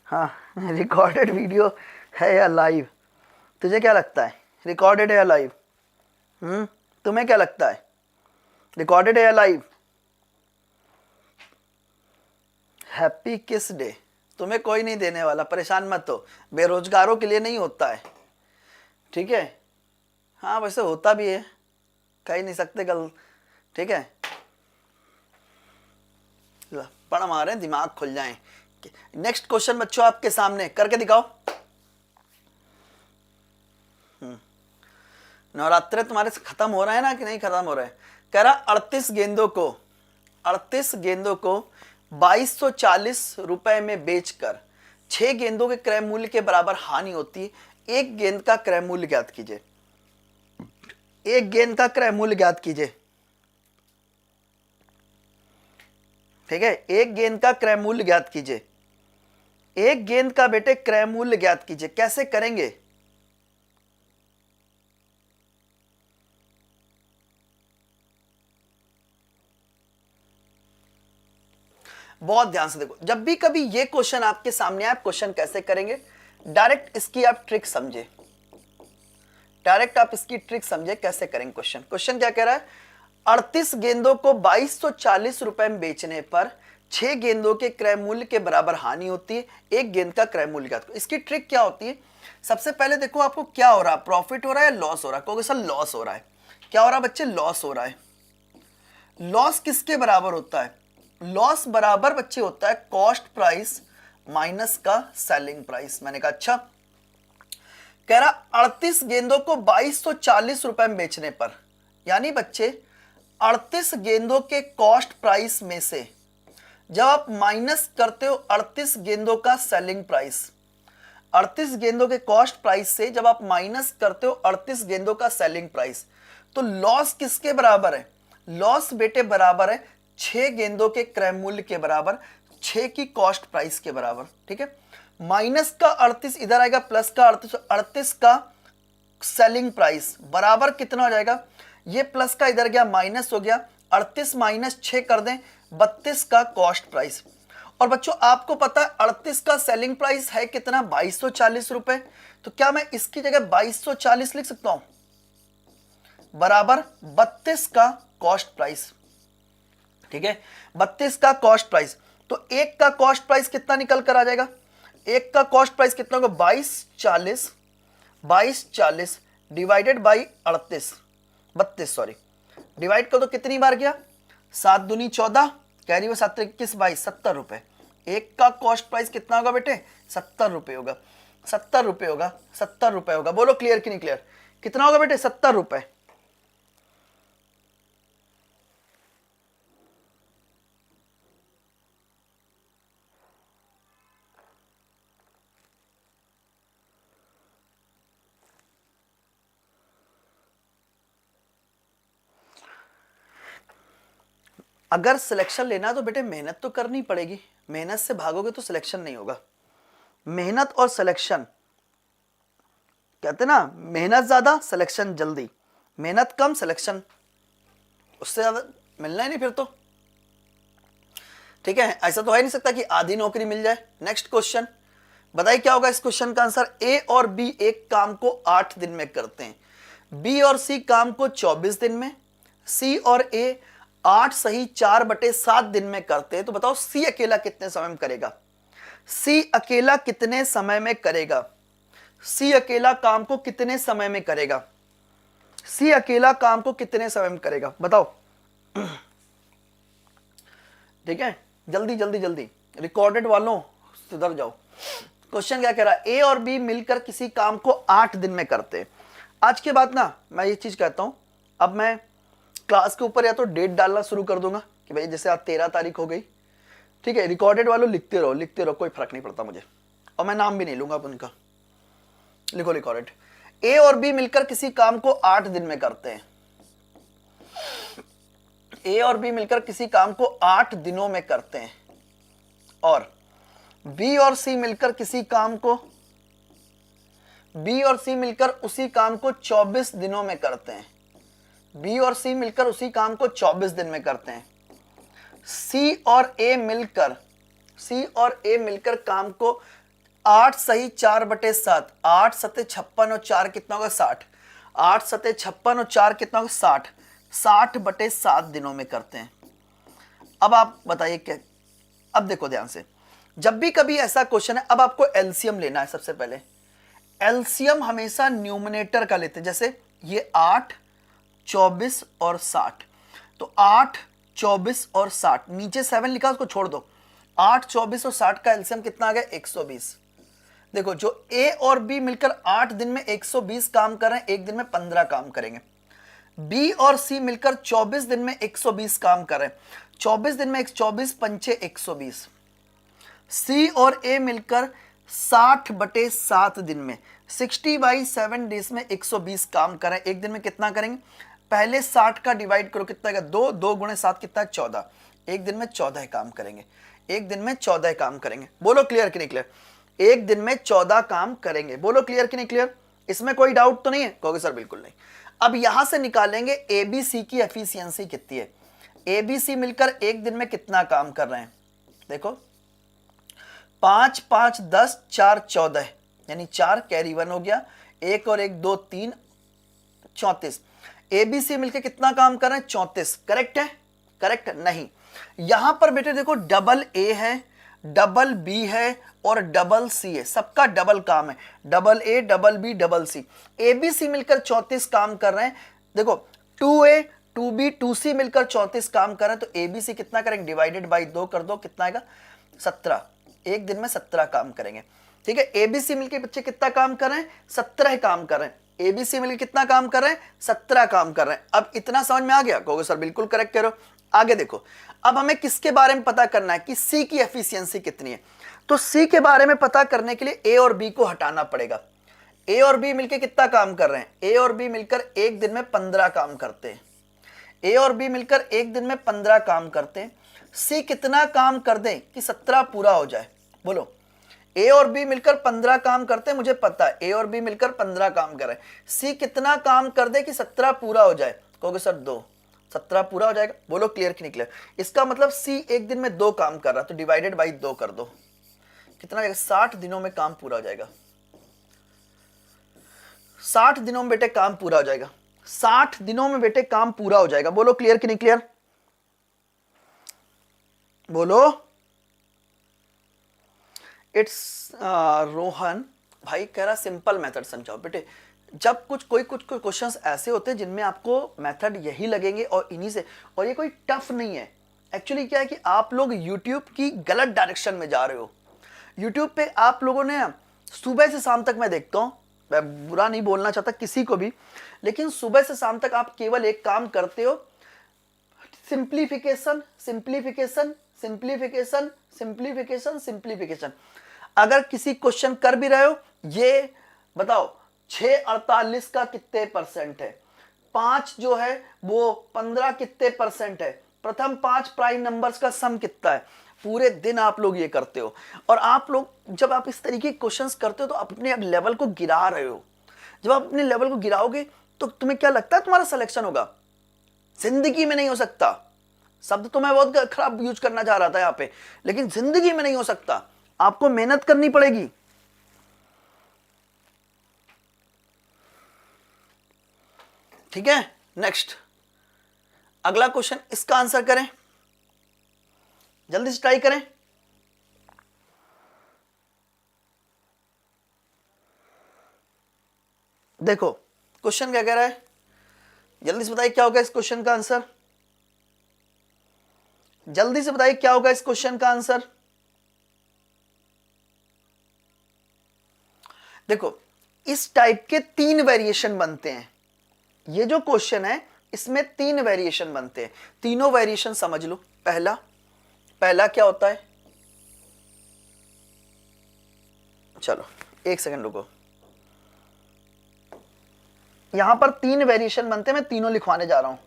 हाँ रिकॉर्डेड वीडियो है या लाइव, तुझे क्या लगता है, रिकॉर्डेड है या लाइव? तुम्हें क्या लगता है, रिकॉर्डेड है या लाइव? हैप्पी किस डे तुम्हें कोई नहीं देने वाला, परेशान मत हो, बेरोजगारों के लिए नहीं होता है, ठीक है। हाँ वैसे होता भी है, कह नहीं सकते कल, ठीक है। पढ़ मारे दिमाग खुल जाए। नेक्स्ट क्वेश्चन बच्चों आपके सामने करके दिखाओ। नवरात्रे तुम्हारे खत्म हो रहा है ना कि नहीं खत्म हो रहा है। कह रहा 38 गेंदों को 2240 रुपए में बेचकर 6 गेंदों के क्रय मूल्य के बराबर हानि होती है। एक गेंद का क्रय मूल्य ज्ञात कीजिए, एक गेंद का क्रय मूल्य ज्ञात कीजिए, ठीक है। एक गेंद का क्रय मूल्य ज्ञात कीजिए, एक गेंद का बेटे क्रय मूल्य ज्ञात कीजिए। कैसे करेंगे, बहुत ध्यान से देखो। जब भी कभी ये क्वेश्चन आपके सामने आए, क्वेश्चन कैसे करेंगे, डायरेक्ट इसकी आप ट्रिक समझे, डायरेक्ट आप इसकी ट्रिक समझे कैसे करेंगे क्वेश्चन। क्वेश्चन क्या कह रहा है, 38 गेंदों को 2240 रुपए में बेचने पर 6 गेंदों के क्रय मूल्य के बराबर हानि होती है। एक गेंद का क्रय मूल्य ज्ञात करो। इसकी ट्रिक क्या होती है, सबसे पहले देखो आपको क्या हो रहा है, प्रॉफिट हो रहा है या लॉस हो रहा है। कहोगे सर लॉस हो रहा है। क्या हो रहा है बच्चे, लॉस हो रहा है। लॉस किसके बराबर होता है, लॉस बराबर बच्चे होता है कॉस्ट प्राइस माइनस का सेलिंग प्राइस। मैंने कहा अच्छा, कह रहा 38 गेंदों को 2240 रुपए में बेचने पर, यानी बच्चे 38 गेंदों के कॉस्ट प्राइस में से जब आप माइनस करते हो 38 गेंदों का सेलिंग प्राइस, 38 गेंदों के कॉस्ट प्राइस से जब आप माइनस करते हो 38 गेंदों का सेलिंग प्राइस, तो लॉस किसके बराबर है? लॉस बेटे बराबर है 6 गेंदों के क्रय मूल्य के बराबर, 6 की कॉस्ट प्राइस के बराबर। ठीक है, माइनस का 38 इधर आएगा, प्लस का 38, 38 का सेलिंग प्राइस बराबर कितना हो जाएगा? ये प्लस का इधर गया, माइनस हो गया, 38 माइनस 6 कर दें, 32 का कॉस्ट प्राइस। और बच्चों आपको पता है 38 का सेलिंग प्राइस है कितना? 2240 रुपए। तो क्या मैं इसकी जगह 2240 लिख सकता हूं बराबर 32 का कॉस्ट प्राइस। ठीक है, 32 का कॉस्ट प्राइस। तो एक का कॉस्ट प्राइस कितना निकल कर आ जाएगा? एक का कॉस्ट प्राइस कितना होगा? 2240 डिवाइडेड बाई 32 सॉरी, डिवाइड कर दो, कितनी बार गया? 7 दूनी 14, कैरी में 7 21 22, 70 रुपए। एक का कॉस्ट प्राइस कितना होगा बेटे? 70 रुपए होगा, 70 रुपए होगा, 70 रुपए होगा। बोलो क्लियर कि नहीं क्लियर? कितना होगा बेटे? 70 रुपए। अगर सिलेक्शन लेना है तो बेटे मेहनत तो करनी पड़ेगी, मेहनत से भागोगे तो सिलेक्शन नहीं होगा। मेहनत और सिलेक्शन, कहते ना मेहनत ज्यादा सिलेक्शन जल्दी, मेहनत कम सिलेक्शन उससे ज्यादा मिलना ही नहीं फिर तो। ठीक है, ऐसा तो है नहीं सकता कि आधी नौकरी मिल जाए। नेक्स्ट क्वेश्चन बताइए क्या होगा इस क्वेश्चन का आंसर? ए और बी एक काम को 8 दिन में करते हैं, बी और सी काम को 24 दिन में, सी और ए 8 सही 4/7 दिन में करते हैं। तो बताओ सी अकेला कितने समय में करेगा? सी अकेला कितने समय में करेगा? सी अकेला काम को कितने समय में करेगा? सी अकेला काम को कितने समय में करेगा बताओ? ठीक है, जल्दी जल्दी जल्दी, रिकॉर्डेड वालों सुधर जाओ। क्वेश्चन क्या कह रहा है? ए और बी मिलकर किसी काम को 8 दिन में करते हैं। आज के बाद ना मैं ये चीज कहता हूं, अब मैं क्लास के ऊपर या तो डेट डालना शुरू कर दूंगा कि भाई जैसे आज 13 तारीख हो गई। ठीक है, रिकॉर्डेड वालों लिखते रहो, कोई फर्क नहीं पड़ता मुझे, और मैं नाम भी नहीं लूंगा उनका। लिखो रिकॉर्डेड। ए और बी मिलकर किसी काम को 8 दिन में करते हैं। ए और बी मिलकर किसी काम को 8 दिनों में करते हैं, और बी और सी मिलकर किसी काम को, बी और सी मिलकर उसी काम को 24 दिनों में करते हैं। बी और सी मिलकर उसी काम को 24 दिन में करते हैं। सी और ए मिलकर काम को 8 सही 4/7, 8 सते 56 और 4 कितना होगा? 60। 8 सते 56 और 4 कितना होगा? 60। 60/7 दिनों में करते हैं। अब आप बताइए क्या? अब देखो ध्यान से, जब भी कभी ऐसा क्वेश्चन है, अब आपको एलसीएम लेना है। सबसे पहले एलसीएम हमेशा न्यूमरेटर का लेते हैं। जैसे ये 8, 24 और 60, तो 8, 24 और 60, नीचे 7 लिखा उसको छोड़ दो। 8, 24 और 60 का एलसीएम कितना आ गया? 120। देखो जो ए और बी मिलकर 8 दिन में 120 काम कर रहे हैं, एक दिन में 15 काम करेंगे। बी और सी मिलकर 24 दिन में 120 काम कर रहे हैं, 24 दिन में 24 पंचे 120। सी और ए मिलकर 60/7 दिन में 60/7 डेज में 120 काम करें, एक दिन में कितना करेंगे? पहले 60 का डिवाइड करो, कितना है? 2, 2 गुणे 7 कितना है? 14। एक दिन में 14 काम करेंगे, एक दिन में 14 काम करेंगे। बोलो क्लियर कि नहीं क्लियर? एक दिन में 14 काम करेंगे। बोलो क्लियर कि नहीं क्लियर? इसमें कोई डाउट तो नहीं है? कहोगे सर बिल्कुल नहीं। अब यहां से निकालेंगे एबीसी की एफिशिएंसी कितनी है। एबीसी मिलकर एक दिन में कितना काम कर रहे हैं? देखो 5, 5, 10, 4, 14, यानी 4 कैरी 1 हो गया, 1 और 1 2 3 34। एबीसी मिलकर कितना काम कर रहे हैं? 34। करेक्ट है? करेक्ट नहीं। यहां पर बेटे देखो डबल ए है, डबल बी है और डबल सी है, सबका डबल काम है। Double A, double B, double C. ABC मिलकर 34 काम कर रहे हैं। देखो 2A, 2B, 2C मिलकर 34 काम कर रहे हैं, तो एबीसी कितना करेंगे? डिवाइडेड बाई 2 कर दो, कितना आएगा? 17। एक दिन में 17 काम करेंगे। ठीक है, एबीसी मिलके बच्चे कितना काम कर रहे हैं, 17 काम कर रहे हैं। एबीसी मिलके कितना काम कर रहे हैं, 17 काम कर रहे हैं। अब इतना समझ में आ गया, कहोगे सर बिल्कुल करेक्ट कह रहे हो। आगे देखो, अब हमें किसके बारे में पता करना है कि सी की एफिशिएंसी कितनी है। तो सी के बारे में पता करने के लिए ए और बी को हटाना पड़ेगा। ए और बी मिलके कितना काम कर रहे हैं, ए और बी मिलकर एक दिन में 15 काम करते हैं। ए और बी मिलकर एक दिन में 15 काम करते हैं। सी कितना काम कर दें कि 17 पूरा हो जाए, बोलो। ए और बी मिलकर 15 काम करते हैं, मुझे पता है ए और बी मिलकर 15 काम कर रहे हैं। सी कितना काम कर दे कि 17 पूरा हो जाए, कहोगे सर 2, 17 पूरा हो जाएगा। बोलो क्लियर कि नहीं क्लियर। इसका मतलब सी एक दिन में 2 काम कर रहा, तो डिवाइडेड बाई 2 कर दो, कितना जाएगा, 60 दिनों में काम पूरा हो जाएगा। 60 दिनों में बेटे काम पूरा हो जाएगा, 60 दिनों में बेटे काम पूरा हो जाएगा। बोलो क्लियर कि नहीं क्लियर, बोलो। इट्स रोहन भाई कह रहा सिंपल मेथड समझाओ बेटे। जब कुछ क्वेश्चंस ऐसे होते हैं जिनमें आपको मेथड यही लगेंगे और इन्हीं से, और ये कोई टफ नहीं है। एक्चुअली क्या है कि आप लोग यूट्यूब की गलत डायरेक्शन में जा रहे हो। यूट्यूब पे आप लोगों ने सुबह से शाम तक, मैं देखता हूँ, मैं बुरा नहीं बोलना चाहता किसी को भी, लेकिन सुबह से शाम तक आप केवल एक काम करते हो, simplification simplification simplification simplification simplification. अगर किसी क्वेश्चन कर भी रहे हो, ये बताओ 648 का कितने परसेंट है, 5 जो है वो 15 कितने परसेंट है, प्रथम 5 प्राइम नंबर्स का सम कितना है। पूरे दिन आप लोग ये करते हो, और आप लोग जब आप इस तरीके के क्वेश्चंस करते हो तो अपने लेवल को गिरा रहे हो। जब आप अपने लेवल को गिराओगे तो तुम्हें क्या लगता है तुम्हारा सिलेक्शन होगा? जिंदगी में नहीं हो सकता। शब्द तो मैं बहुत खराब यूज करना चाह रहा था यहां पे, लेकिन जिंदगी में नहीं हो सकता। आपको मेहनत करनी पड़ेगी। ठीक है, नेक्स्ट अगला क्वेश्चन, इसका आंसर करें, जल्दी से ट्राई करें। देखो क्वेश्चन क्या कह रहा है, जल्दी से बताइए क्या होगा इस क्वेश्चन का आंसर, जल्दी से बताइए क्या होगा इस क्वेश्चन का आंसर। देखो इस टाइप के 3 वेरिएशन बनते हैं। ये जो क्वेश्चन है इसमें 3 वेरिएशन बनते हैं, तीनों वेरिएशन समझ लो। पहला क्या होता है, चलो एक सेकंड रुको, यहां पर 3 वेरिएशन बनते हैं, मैं तीनों लिखवाने जा रहा हूं।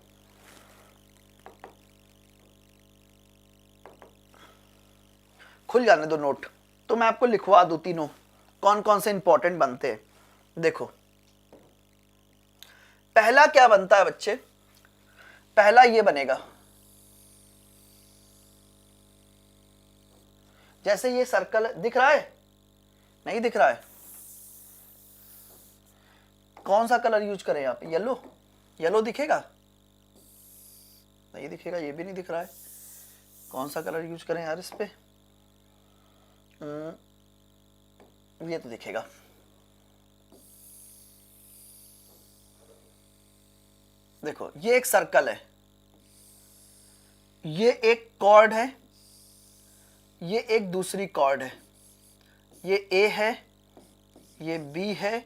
खुल जाने दो नोट, तो मैं आपको लिखवा दूं तीनों कौन कौन से इंपॉर्टेंट बनते हैं। देखो पहला क्या बनता है बच्चे, पहला ये बनेगा, जैसे ये सर्कल दिख रहा है, नहीं दिख रहा है, कौन सा कलर यूज करें आप, येलो, येलो दिखेगा, नहीं दिखेगा, ये भी नहीं दिख रहा है, कौन सा कलर यूज करें यार इस पे, ये तो दिखेगा। देखो ये एक सर्कल है, ये एक कॉर्ड है, ये एक दूसरी कॉर्ड है, ये ए है, ये बी है,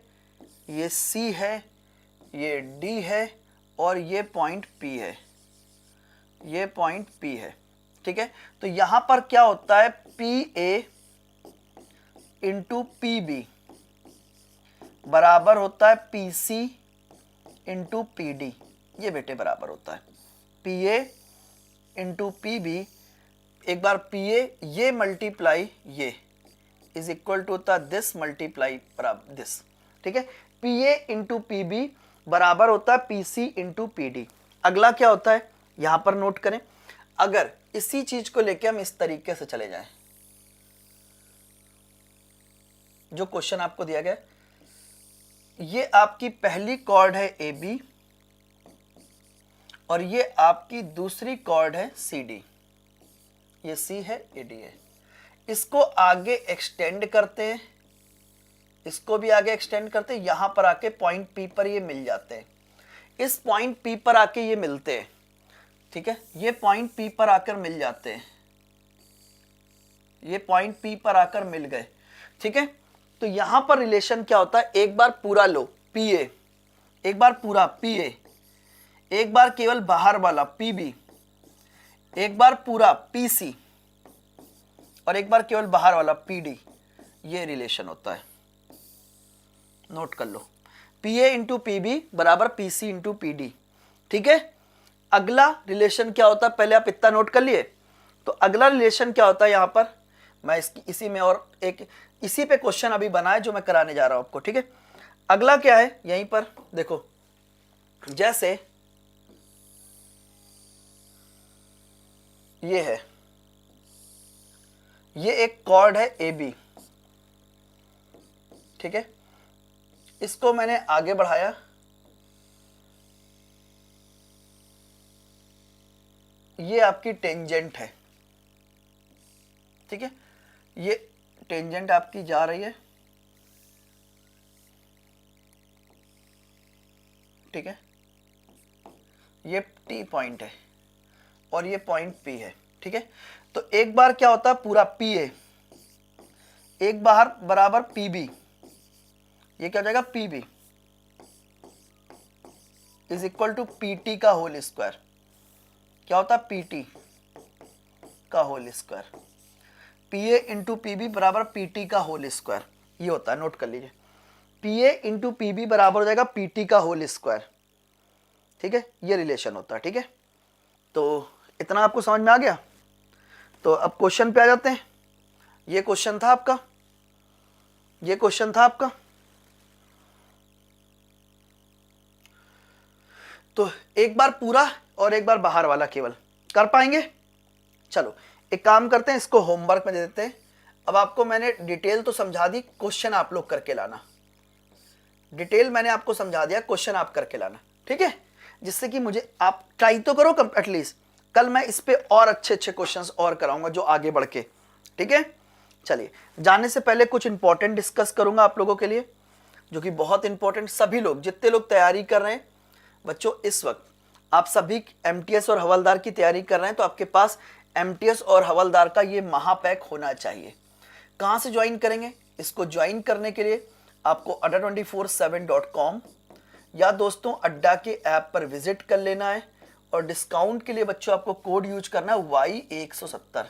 ये सी है, ये डी है, और ये पॉइंट पी है, ये पॉइंट पी है। ठीक है, तो यहां पर क्या होता है, P A into P B बराबर होता है P C into P D, ये बेटे बराबर होता है P A into P B, एक बार पी ए ये मल्टीप्लाई ये इज इक्वल टू होता है दिस मल्टीप्लाई बराबर दिस। ठीक है, P A into P B बराबर होता है P C into P D. अगला क्या होता है, यहां पर नोट करें, अगर इसी चीज को लेके हम इस तरीके से चले जाएं, जो क्वेश्चन आपको दिया गया, ये आपकी पहली कॉर्ड है ए बी और ये आपकी दूसरी कॉर्ड है सी डी, ये सी है ए डी है, इसको आगे एक्सटेंड करते हैं, इसको भी आगे एक्सटेंड करते हैं, यहां पर आके पॉइंट पी पर ये मिल जाते हैं, इस पॉइंट पी पर आके ये मिलते हैं। ठीक है, ये पॉइंट पी पर आकर मिल जाते हैं, ये पॉइंट पी पर आकर मिल गए। ठीक है, तो यहां पर रिलेशन क्या होता है, एक बार पूरा लो PA, एक बार पूरा PA, एक बार केवल बाहर वाला PB, एक बार पूरा PC और एक बार केवल बाहर वाला PD। ये रिलेशन होता है, नोट कर लो, PA इंटू PB बराबर PC इंटू PD। ठीक है, अगला रिलेशन क्या होता है, पहले आप इतना नोट कर लिए। तो अगला रिलेशन क्या होता है, यहां पर मैं इसी में और एक इसी पे क्वेश्चन अभी बना है जो मैं कराने जा रहा हूं आपको। ठीक है, अगला क्या है, यहीं पर देखो, जैसे ये है, ये एक कॉर्ड है AB। ठीक है, इसको मैंने आगे बढ़ाया, ये आपकी टेंजेंट है। ठीक है, ये टेंजेंट आपकी जा रही है। ठीक है, ये T पॉइंट है और ये पॉइंट P है। ठीक है, तो एक बार क्या होता है, पूरा PA, एक बार बराबर PB, ये क्या हो जाएगा, PB is equal to PT का होल स्क्वायर। क्या होता है, PT का whole square. PA into PB बराबर PT का होल स्क्वायर, ये होता है, नोट कर लीजिए। PA इंटू PB बराबर हो जाएगा PT का होल स्क्वायर। ठीक है, ये रिलेशन होता है। ठीक है, तो इतना आपको समझ में आ गया। तो अब क्वेश्चन पे आ जाते हैं। ये क्वेश्चन था आपका, ये क्वेश्चन था आपका। तो एक बार पूरा और एक बार बाहर वाला केवल कर पाएंगे। चलो एक काम करते हैं, इसको होमवर्क में दे देते हैं। अब आपको मैंने डिटेल तो समझा दी, क्वेश्चन आप लोग करके लाना। डिटेल मैंने आपको समझा दिया, क्वेश्चन आप करके लाना। ठीक है, जिससे कि मुझे आप ट्राई तो करो एटलीस्ट। कल मैं इस पे और अच्छे अच्छे क्वेश्चंस और कराऊंगा जो आगे बढ़ के। ठीक है, चलिए जाने से पहले कुछ इंपॉर्टेंट डिस्कस करूंगा आप लोगों के लिए, जो कि बहुत इंपॉर्टेंट। सभी लोग, जितने लोग तैयारी कर रहे हैं बच्चों, इस वक्त आप सभी MTS और हवलदार की तैयारी कर रहे हैं, तो आपके पास MTS और हवलदार का ये महापैक होना चाहिए। कहाँ से ज्वाइन करेंगे, इसको ज्वाइन करने के लिए आपको adda247.com या दोस्तों अड्डा के ऐप पर विजिट कर लेना है। और डिस्काउंट के लिए बच्चों आपको कोड यूज करना है Y170।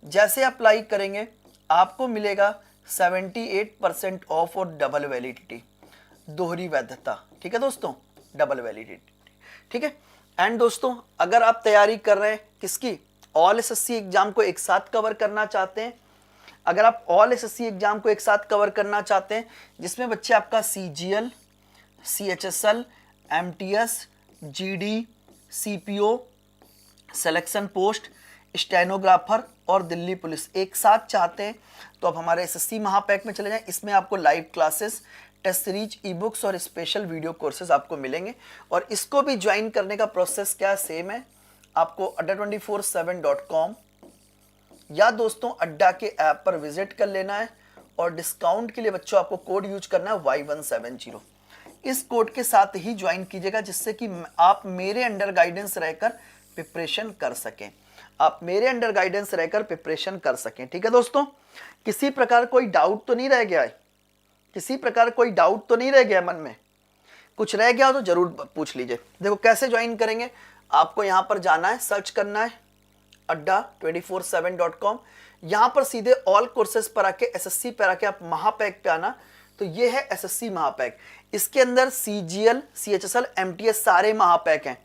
जैसे अप्लाई करेंगे आपको मिलेगा 78% ऑफ और डबल वैलिडिटी, दोहरी वैधता। ठीक है दोस्तों, डबल वैलिडिटी। ठीक है, एंड दोस्तों अगर आप तैयारी कर रहे हैं किसकी, ऑल SSC एग्जाम को एक साथ कवर करना चाहते हैं, अगर आप ऑल SSC एग्जाम को एक साथ कवर करना चाहते हैं, जिसमें बच्चे आपका CGL, CHSL, MTS, GD, CPO, selection post, stenographer और दिल्ली पुलिस एक साथ चाहते हैं, तो आप हमारे SSC महापैक में चले जाएं। इसमें आपको live classes, test series, e books और स्पेशल वीडियो कोर्सेज आपको मिलेंगे। और इसको भी ज्वाइन करने का प्रोसेस क्या सेम है, आपको adda247.com या दोस्तों अड्डा के ऐप पर विजिट कर लेना है। और डिस्काउंट के लिए बच्चों आपको कोड यूज करना है Y170। इस कोड के साथ ही ज्वाइन कीजिएगा, जिससे कि आप मेरे अंडर गाइडेंस रहकर प्रिपरेशन कर सकें, आप मेरे अंडर गाइडेंस रहकर प्रिपरेशन कर सकें। ठीक है दोस्तों, किसी प्रकार कोई डाउट तो नहीं रह गया है, किसी प्रकार कोई डाउट तो नहीं रह गया मन में, कुछ रह गया हो तो जरूर पूछ लीजिए। देखो कैसे ज्वाइन करेंगे, आपको यहाँ पर जाना है, सर्च करना है adda247.com, यहाँ पर सीधे ऑल कोर्सेज पर आके SSC पर आके आप महापैक पे आना। तो ये है SSC महापैक, इसके अंदर CGL, CHSL, MTS सारे महापैक हैं।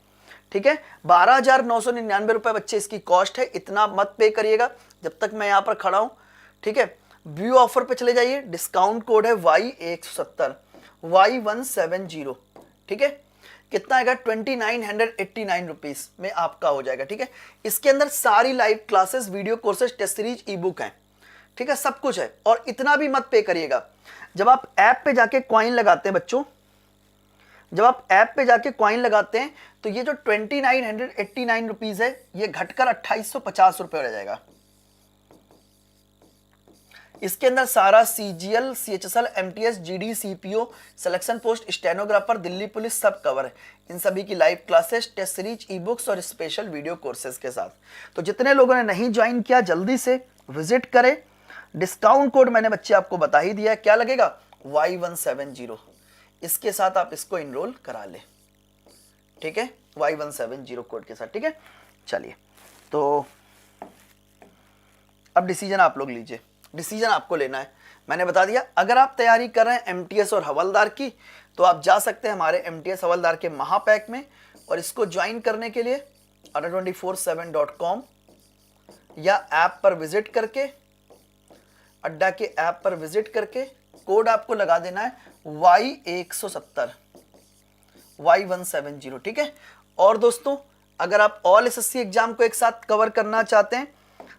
ठीक है, 12,999 रुपए बच्चे इसकी कॉस्ट है। इतना मत पे करिएगा जब तक मैं यहाँ पर खड़ा हूँ। ठीक है, व्यू ऑफर पे चले जाइए, डिस्काउंट कोड है Y170, Y170। ठीक है, कितना आएगा, 2989 रुपीज में आपका हो जाएगा। ठीक है, इसके अंदर सारी live classes, video courses, test series, e book है। ठीक है, सब कुछ है। और इतना भी मत पे करिएगा, जब आप ऐप पे जाके कॉइन लगाते हैं बच्चों, जब आप ऐप पे जाके कॉइन लगाते हैं तो ये जो 2989 रुपीज है, ये घटकर 2850 रुपए हो जाएगा। इसके अंदर सारा CGL, CHSL, MTS, GD, CPO, selection post, stenographer, Delhi police सब कवर है। इन सभी की live classes, test series, e books और स्पेशल वीडियो कोर्सेज के साथ। तो जितने लोगों ने नहीं ज्वाइन किया जल्दी से विजिट करें, डिस्काउंट कोड मैंने बच्चे आपको बता ही दिया है, क्या लगेगा Y170। इसके साथ आप इसको इनरोल करा ले, ठीक है, Y170 कोड के साथ, ठीक है। चलिए, तो अब डिसीजन आप लोग लीजिए, डिसीजन आपको लेना है। मैंने बता दिया, अगर आप तैयारी कर रहे हैं एमटीएस और हवलदार की, तो आप जा सकते हैं हमारे एमटीएस हवलदार के महापैक में, और इसको ज्वाइन करने के लिए adda247.com या ऐप पर विजिट करके, अड्डा के ऐप पर विजिट करके कोड आपको लगा देना है Y170 Y170, ठीक है। और दोस्तों, अगर आप ऑल एसएससी एग्जाम को एक साथ कवर करना चाहते हैं,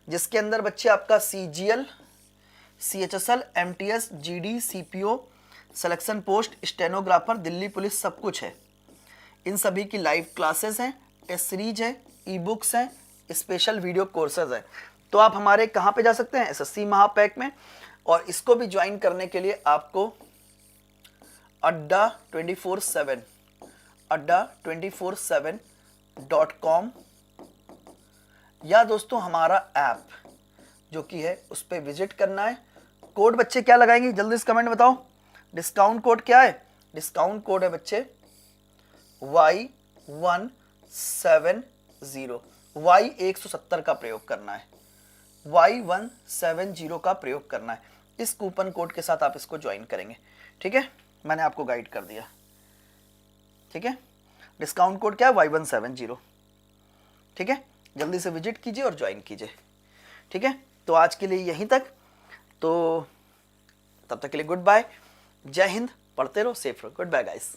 जिसके अंदर बच्चे आपका CGL, CHSL, MTS, GD, CPO, selection post, stenographer, Delhi police, सब कुछ है। इन सभी की लाइव क्लासेस हैं, टेस्ट सीरीज है, ई बुक्स हैं, स्पेशल वीडियो कोर्सेज हैं। तो आप हमारे कहाँ पे जा सकते हैं, एसएससी महापैक में। और इसको भी ज्वाइन करने के लिए आपको adda247.com या दोस्तों हमारा ऐप जो कि है उस पर विजिट करना है। कोड बच्चे क्या लगाएंगे, जल्दी से कमेंट बताओ। डिस्काउंट कोड क्या है, डिस्काउंट कोड है बच्चे Y170, Y170 का प्रयोग करना है, Y170 का प्रयोग करना है। इस कूपन कोड के साथ आप इसको ज्वाइन करेंगे, ठीक है। मैंने आपको गाइड कर दिया, ठीक है। डिस्काउंट कोड क्या है, Y170, ठीक है। जल्दी से विजिट कीजिए और ज्वाइन कीजिए, ठीक है। तो आज के लिए यहीं तक, तो तब तक के लिए गुड बाय, जय हिंद, पढ़ते रहो, सेफ रहो, गुड बाय गाइस।